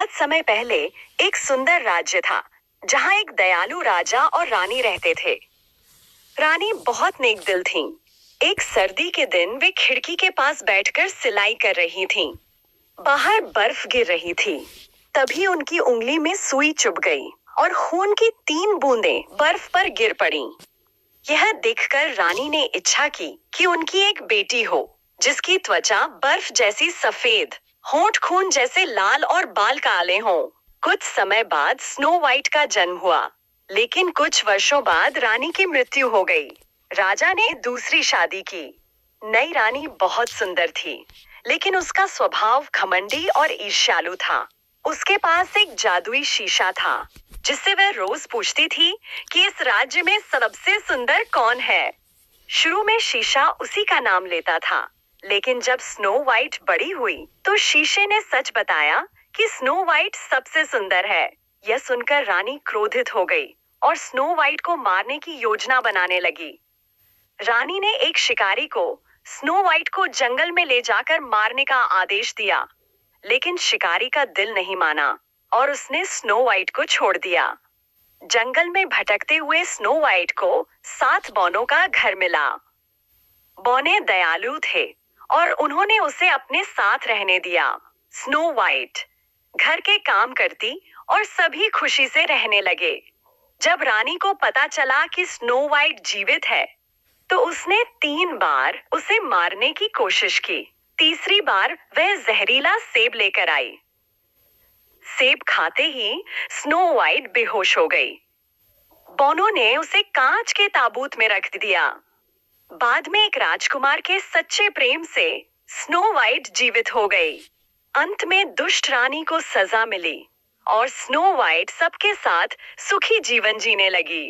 बहुत समय पहले एक सुंदर राज्य था जहाँ एक दयालु राजा और रानी रहते थे। रानी बहुत नेक दिल थीं। एक सर्दी के दिन वे खिड़की के पास बैठकर सिलाई कर रही थीं। बाहर बर्फ गिर रही थी। तभी उनकी उंगली में सुई चुभ गई और खून की 3 बूंदें बर्फ पर गिर पड़ीं। यह देखकर रानी ने इच्छा की कि उनकी एक बेटी हो जिसकी त्वचा बर्फ जैसी सफेद, होंठ खून जैसे लाल और बाल काले हों। कुछ समय बाद स्नो वाइट का जन्म हुआ, लेकिन कुछ वर्षों बाद रानी की मृत्यु हो गई। राजा ने दूसरी शादी की। नई रानी बहुत सुंदर थी, लेकिन उसका स्वभाव घमंडी और ईर्ष्यालु था। उसके पास एक जादुई शीशा था जिससे वह रोज पूछती थी कि इस राज्य में सबसे सुंदर कौन है। शुरू में शीशा उसी का नाम लेता था, लेकिन जब स्नो वाइट बड़ी हुई तो शीशे ने सच बताया कि स्नो वाइट सबसे सुंदर है। यह सुनकर रानी क्रोधित हो गई और स्नो वाइट को मारने की योजना बनाने लगी। रानी ने एक शिकारी को स्नो वाइट को जंगल में ले जाकर मारने का आदेश दिया, लेकिन शिकारी का दिल नहीं माना और उसने स्नो वाइट को छोड़ दिया। जंगल में भटकते हुए स्नो वाइट को 7 बौनों का घर मिला। बौने दयालु थे और उन्होंने उसे अपने साथ रहने दिया। स्नो वाइट घर के काम करती और सभी खुशी से रहने लगे। जब रानी को पता चला कि स्नो वाइट जीवित है, तो उसने 3 बार उसे मारने की कोशिश की। तीसरी बार वह जहरीला सेब लेकर आई। सेब खाते ही स्नो वाइट बेहोश हो गई। बौनों ने उसे कांच के ताबूत में रख दिया। बाद में एक राजकुमार के सच्चे प्रेम से स्नो वाइट जीवित हो गई। अंत में दुष्ट रानी को सजा मिली और स्नो वाइट सबके साथ सुखी जीवन जीने लगी।